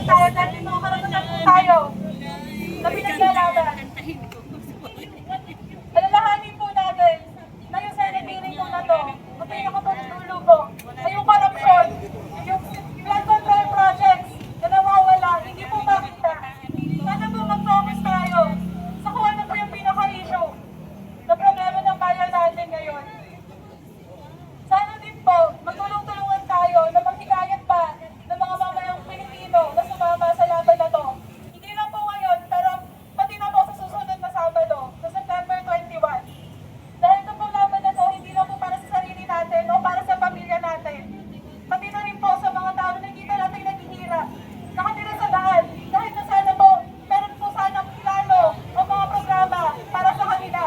tayo dahil may mga karanasan po tayo na pinaglalaban. Alalahanin po natin na yung Senate hearing po na to, ang pinakapagdulo po, ay yung corruption, yung flood control projects na nawawala, hindi po makita. Sana po mag-focus tayo sa kung ano po yung pinaka-issue na problema ng bayan natin ngayon. Sana din po, magtulong-tulungan tayo na maghikayat pa ng mga mamayang Pilipino na sumama sa laban na to. Hindi na po ngayon, pero pati na po sa susunod na Sabado, sa September 21. Dahil ito po laban na to, hindi na po para sa sarili natin o para sa pamilya natin. Pati na rin po sa mga tao na nakita natin naghihirap, nakatira sa daan, kahit na sana po, meron po sana plano o mga programa para sa kanila.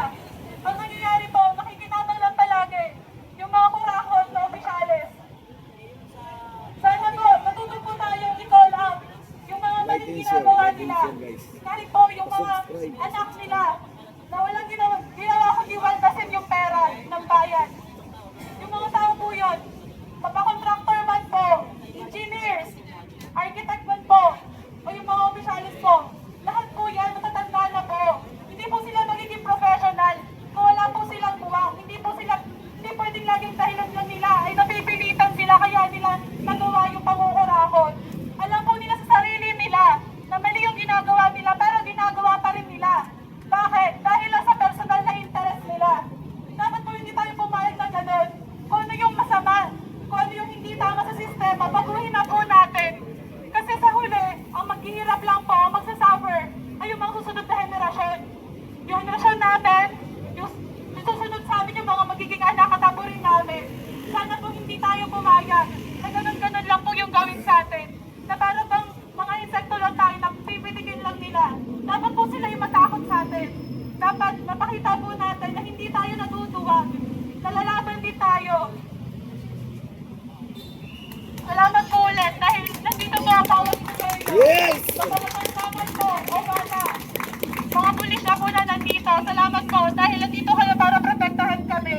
Ang nangyayari po, nakikinabang lang palagi yung mga kurakot na opisyalis. Sana po, matuto po tayong i-call out yung mga maling ginagawa nila. Kahit po yung mga anak nila na walang ginawa kundi waldasin yung pera ng bayan. Yung mga tao po yun, mapakontractor man po, engineers, architect man po, o yung mga opisyalis po, lahat po yan matatanda na po. Hindi po sila magiging professional kung wala po silang buwang. Hindi pwedeng laging dahilan lang nila ay napipilitan sila kaya nila nagawa yung pangukurakot. Alam po nila sa sarili nila na mali yung ginagawa nila pero ginagawa pa rin nila. Bakit? Dahil lang sa personal na interest nila. Dapat po hindi tayo pumayag na ganun. Kung ano yung masama, kung ano yung hindi tama sa sistema, baguhin na po natin. Kasi sa huli, ang maghihirap lang po, ang magsasuffer, ay yung mga susunod na henerasyon. Yung henerasyon natin, yung susunod sa amin, yung mga magiging anak at apo rin namin. Sana po hindi tayo pumayag na ganun-ganun lang po yung gawin sa atin. Na para bang mga insekto lang tayo na pipitigin lang nila. Dapat po sila yung matakot sa atin. Dapat mapakita po natin na hindi tayo natutuwag. Nalalaban din tayo. Salamat po ulit dahil nandito po ang bawat kuya. Yes! Sa palaman po, o bata. Mga pulis na po na nandito. Salamat po dahil nandito kayo para protektahan kami.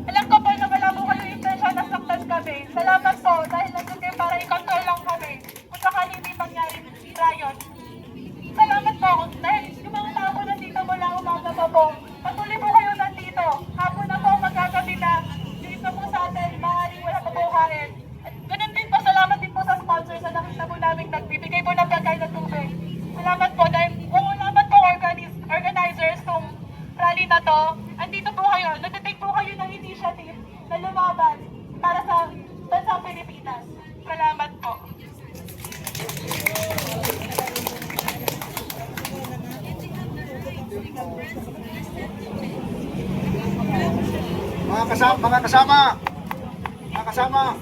Alam ko po na wala po kayo intensyon na saktan kami. Salamat po dahil nandito kayo para i-control lang kami. Kung sakali may mangyari riot. Salamat po dahil yung mga tao nandito mula umaga pa po. Patuloy po kayo nandito. Hapon na po magkagabi na. Dito po sa atin, maaaring wala pa po kain. At ganun din po, salamat din po sa sponsors na nakita po namin nagbibigay po ng pagkain at tubig. Salamat po dahil kung salamat po organizers tong rally na to. Andito po kayo, nagtitake po kayo ng initiative na lumaban para sa bansang Pilipinas. Salamat po. Mga kasama,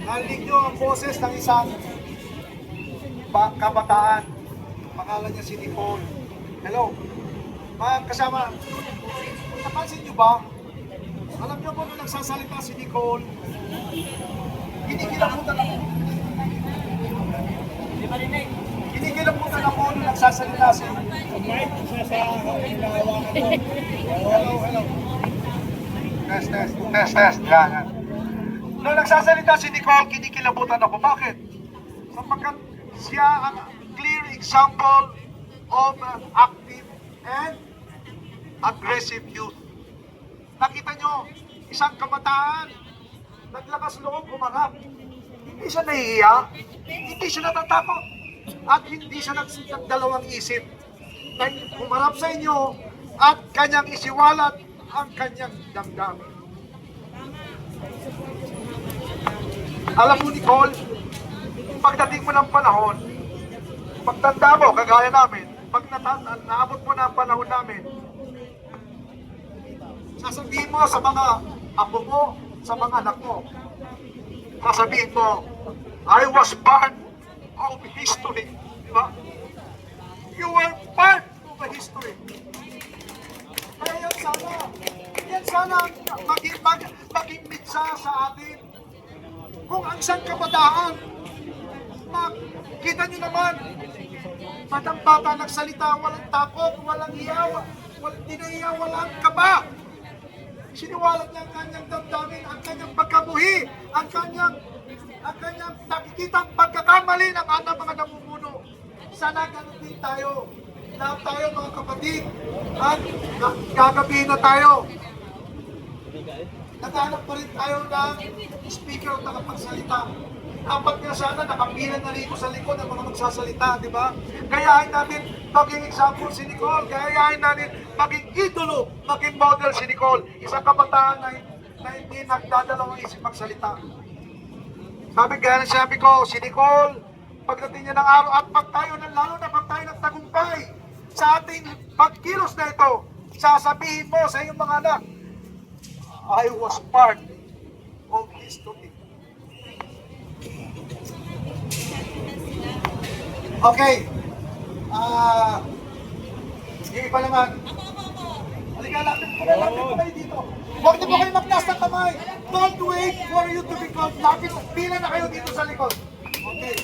narinig nyo ang boses ng isang kabataan. Pangalan niya si Nicole. Hello. Mga kasama, napansin nyo ba? Alam nyo ba nung nagsasalita si Nicole, kinikilabutan ako. Kinikilabutan ako nung nagsasalita si Hello. Test. Yan. Nung nagsasalita si Nicole, kinikilabutan ako. Bakit? Sapagkat siya ang clear example of active and aggressive youth. Nakita nyo, isang kabataan, naglakas loob, humarap. Hindi siya nahihiya, hindi siya natatakot, at hindi siya nagdalawang isip. Humarap sa inyo at kanyang isiwalat ang kanyang damdamin. Alam mo, Nicole, pagdating mo ng panahon, pagtanda mo, kagaya namin, pag naabot mo na ang panahon namin, sasabihin mo sa mga apo mo, sa mga anak mo, sasabihin mo, I was part of history. Di ba? You were part of the history. Kaya yan sana maging mitsa sa atin. Kung ang isang kabataan, kita nyo naman, batang-bata nagsalita, walang takot, walang hiyaw, walang kaba. Siniwalat niya ang kanyang damdamin, ang kanyang pagkabuhi, ang kanyang nakikitang pagkakamali ng mga sana ganun din tayo. Lahat tayo mga kapatid. At gagabihin na tayo. Naghanap pa rin tayo ng speaker o nakapagsalita. Dapat nga sana nakapilan na rito sa likod ng mga magsasalita, di ba? Gayahin natin maging example si Nicole. Gayahin natin maging idolo, maging model si Nicole. Isang kabataan na hindi nagdadalawang isip magsalita. Sabi ko, si Nicole, pagdating niya ng araw at pag tayo, lalo na pag tayo ng tagumpay, sa ating pagkilos na ito, sasabihin mo sa iyong mga anak, I was part of history. Okay. Sige pa naman. Halika, lapit ko kayo dito. Huwag na po kayo magtaas ng kamay. Don't wait for you to be called. Lapit, pila na kayo dito sa likod. Okay.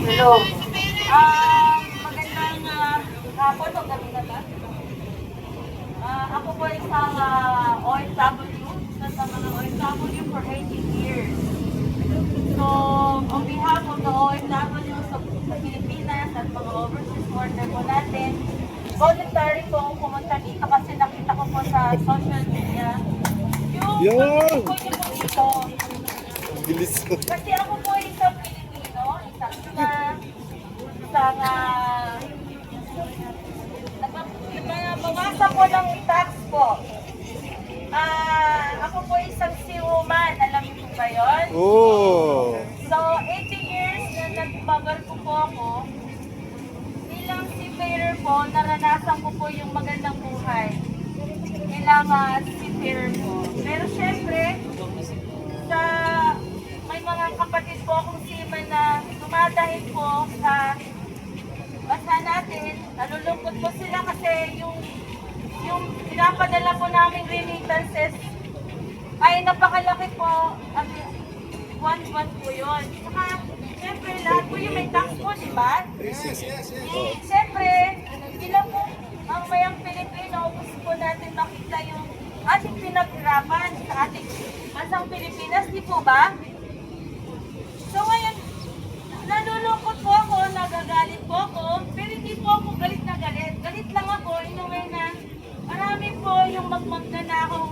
Hello. Magandang hapon o gabi na ba? Ako po isang OFW, sa mga OFW for 18 years. So, on behalf of the OFW sa Pilipinas at mga overseas worker po natin, voluntary po akong pumunta dito kasi nakita ko po sa social media yung po niyo po dito. Kasi ako po isang Pilipino, isang nagbabawasan po ng tax po. Ako po isang seawoman, alam niyo po ba yun? Oh. So, 18 years na nagbabarko po ako, bilang seafarer po, naranasan ko po yung magandang buhay. Bilang seafarer po. Pero syempre, may mga kapatid po akong seaman na dumadahil po sa bansa natin. Nalulungkot po sila kasi yung pinapadala po naming remittances ay napakalaki po. One po yun. Saka, siyempre, lahat po yung may tax po, di ba? Yes. Siyempre, ilang po ang mayang Pilipino, gusto po natin makita yung ating pinaghirapan sa ating bansang Pilipinas, di po ba? So ngayon, nalulungkot po ako, nagagalit po ako, pero hindi po ako galit na galit. Galit lang ako, inuwi na marami po yung magnanakaw.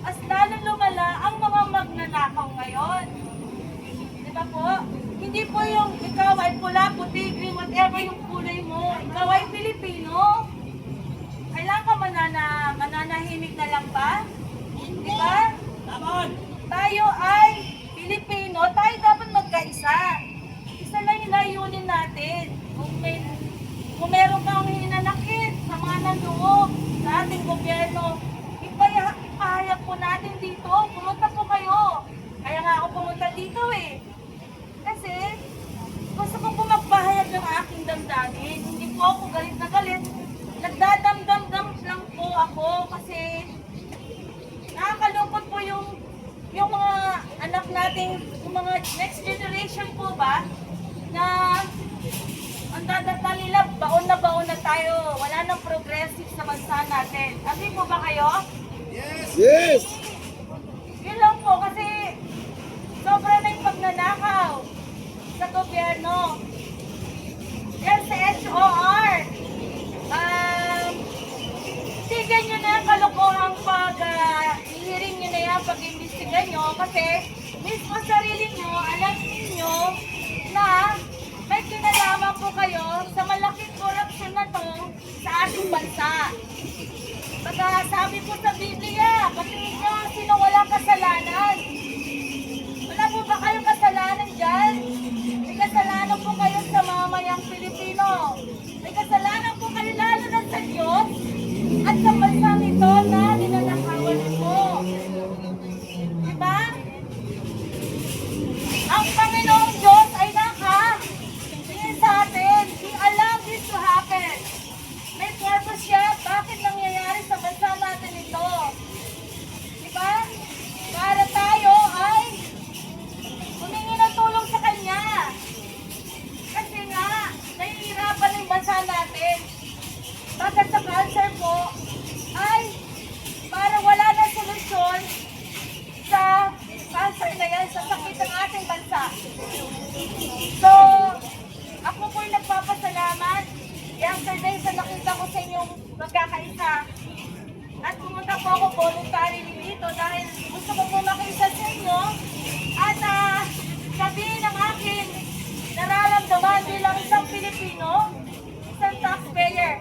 As lalong lumala ang mga magnanakaw ngayon. Di ba po? Hindi po yung ikaw ay pula, puti, green, whatever yung kulay mo. Ikaw ay Pilipino. Kailangan ka mananahimik na lang ba? Di ba? Tayo ay Pilipino, tayo dapat magkaisa. Isa lang yung layunin natin. Kung meron kang hinanakit sa mga nanloob sa ating gobyerno, ipahayag po natin dito. Pumunta po kayo. Kaya nga ako pumunta dito eh. Kasi gusto ko po magpahayag ng aking damdamin. Hindi po ako galit na galit. Nagdadamdam lang po ako kasi nakakalungkot po yung mga anak natin, yung mga next generation po ba, na ang dadata nila, baon na tayo. Wala nang progressive sa bansa natin. Agree po ba kayo? Yes. Yun lang po kasi sobra na yung pagnanakaw sa gobyerno. Yan sa HOR. Tignan nyo na yung kalokohang pag-hearing nyo na yan, pag-imbestigan nyo kasi mismo sarili nyo, alam niyo na may kinalaman po kayo sa malaking korupsyon na to sa ating bansa. Sabi po sa Biblia, patingin nyo sino walang kasalanan. Wala po ba kayong kasalanan dyan? May kasalanan po kayo sa mamayang Pilipino. May kasalanan po kayo lalo na sa Diyos at sa bansa nito na ninanakawan mo. Diba? Ang Panginoong Diyos ay nakatingin sa atin. He allowed this to happen. May purpose siya. Bakit nangyayari sa bansa natin ito? Diba? Para tayo ay humingi ng tulong sa Kanya. Kasi nga, nahihirapan yung bansa natin. Bakit sa cancer ating bansa. So, ako po'y nagpapasalamat. Yesterday, sa nakita ko sa inyong magkakaisa, at pumunta po ako voluntarily dito dahil gusto ko po makiisa sa inyo at sabihin ng aking nararamdaman bilang isang Pilipino, isang taxpayer.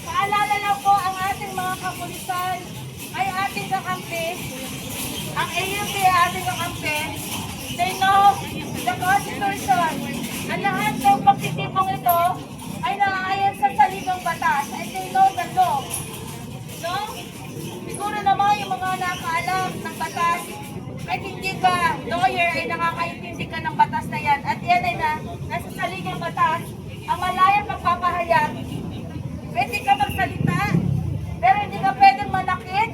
Paalala lang po ang ating mga kapulisan ay ating kakampi. Ang AUP ay ating kakampi. They know the Constitution. Ang lahat ng pagtitipong ito ay naaayon sa saligang batas and they know the law. No? Siguro naman yung mga nakaalam ng batas, kahit hindi ka lawyer ay nakakaintindi ka ng batas na yan. At yan ay nasa saligang batas, ang malayang pagpapahayag. Pwede ka magsalita, pero hindi ka pwedeng manakit.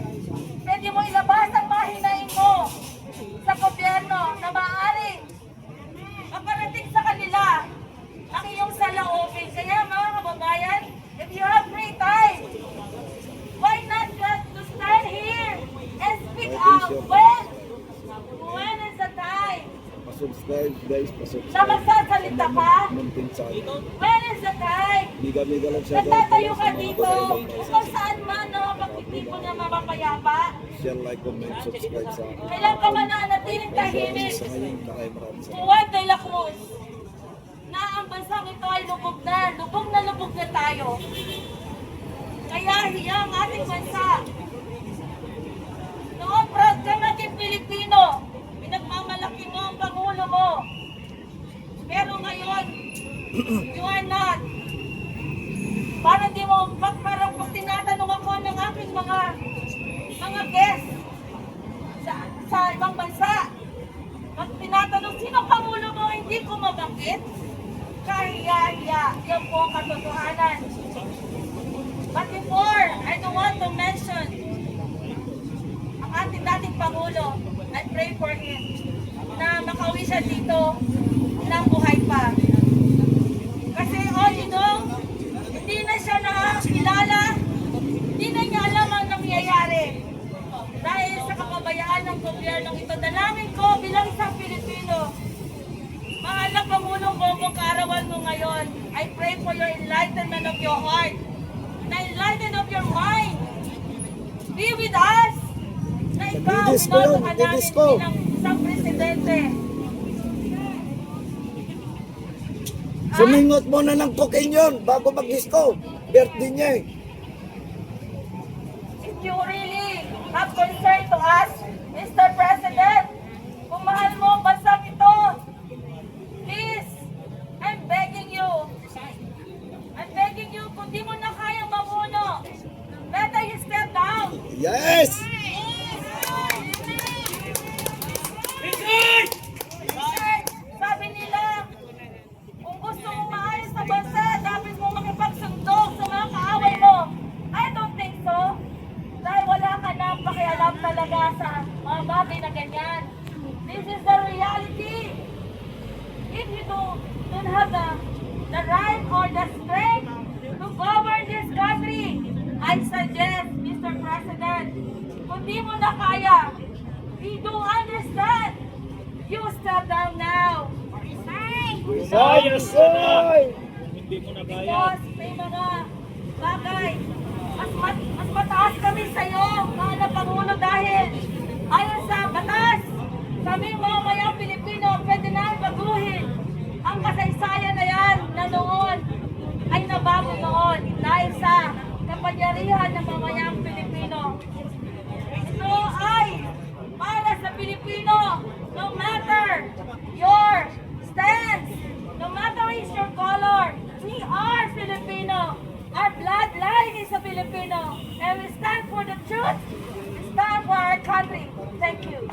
Pwede mo ilabas ang mahinain mo sa gobyerno na maaaring maparating sa kanila ang iyong saloobin. Kaya mga kababayan, if you have free time, why not just to stand here and speak out? When is the time Pa-subscribe guys, na pa-subscribe. magsasalita ka? Muntin sa akin. When is the time Biga-biga lang siya. nagtatayo ka dito kung saan man na pagtitipon na mapapayapa? Share, like, comment, subscribe sa akin. Kailan ka man nanatiling tahimik? Sa ngayon, maraming sa Juan de la Cruz, na ang bansang ito ay lubog na tayo. Kaya hiya ang ating bansa. Noon, proud ka maging Pilipino. Pinagmamalaki mo ang Pangulo mo. Pero ngayon, you are not. Parang di mo, parang pag tinatanong ako ng aking mga guests sa ibang bansa, pag tinatanong, sino Pangulo mo, hindi ko mabanggit? Kahiya-hiya. Yan po ang katotohanan. But before, I don't want to mention ang ating dating Pangulo. I pray for him na makauwi siya dito ng buhay pa. Kasi all you know, hindi na siya nakakilala, hindi na niya alam ang nangyayari. Dahil sa kapabayaan ng gobyernong ito, dalangin ko bilang isang Pilipino, mahal na Pangulong Bongbong Kaarawan mo ngayon, I pray for your enlightenment of your heart, the enlightenment of your mind. Be with us, na ikaw, Nagdidis ko yun, binoto ka namin nagdidis ko. bilang isang presidente. Sumingot muna ng cocaine yun bago mag-disco. Birthday niya eh. If you really have concern to us, Mr. President, kung mahal mo ang bansang ito, please, I'm begging you, kung di mo na kayang mamuno, better you step down. Yes! Sabi nila, kung gusto mo maayos sa bansa, dapat mo makipagsundok sa mga kaaway mo. I don't think so. Dahil wala ka na pakialam talaga sa mga bagay na ganyan. This is the reality. If you don't have the right or the strength to govern this country, I suggest, Mr. President, kung di mo na kaya, we do understand. You step down now. Sayas ay! Because may mga bagay, mas mataas kami sa iyo, mahal na Pangulo, dahil ayon sa batas, kami mga mayang Pilipino, pwede namin baguhin ang kasaysayan na yan na noon ay nabago noon dahil sa kapangyarihan ng mga mayang Pilipino. Ito ay para sa Pilipino, no matter your stance, no matter is your color, we are Filipino. Our bloodline is a Filipino. And we stand for the truth. We stand for our country. Thank you.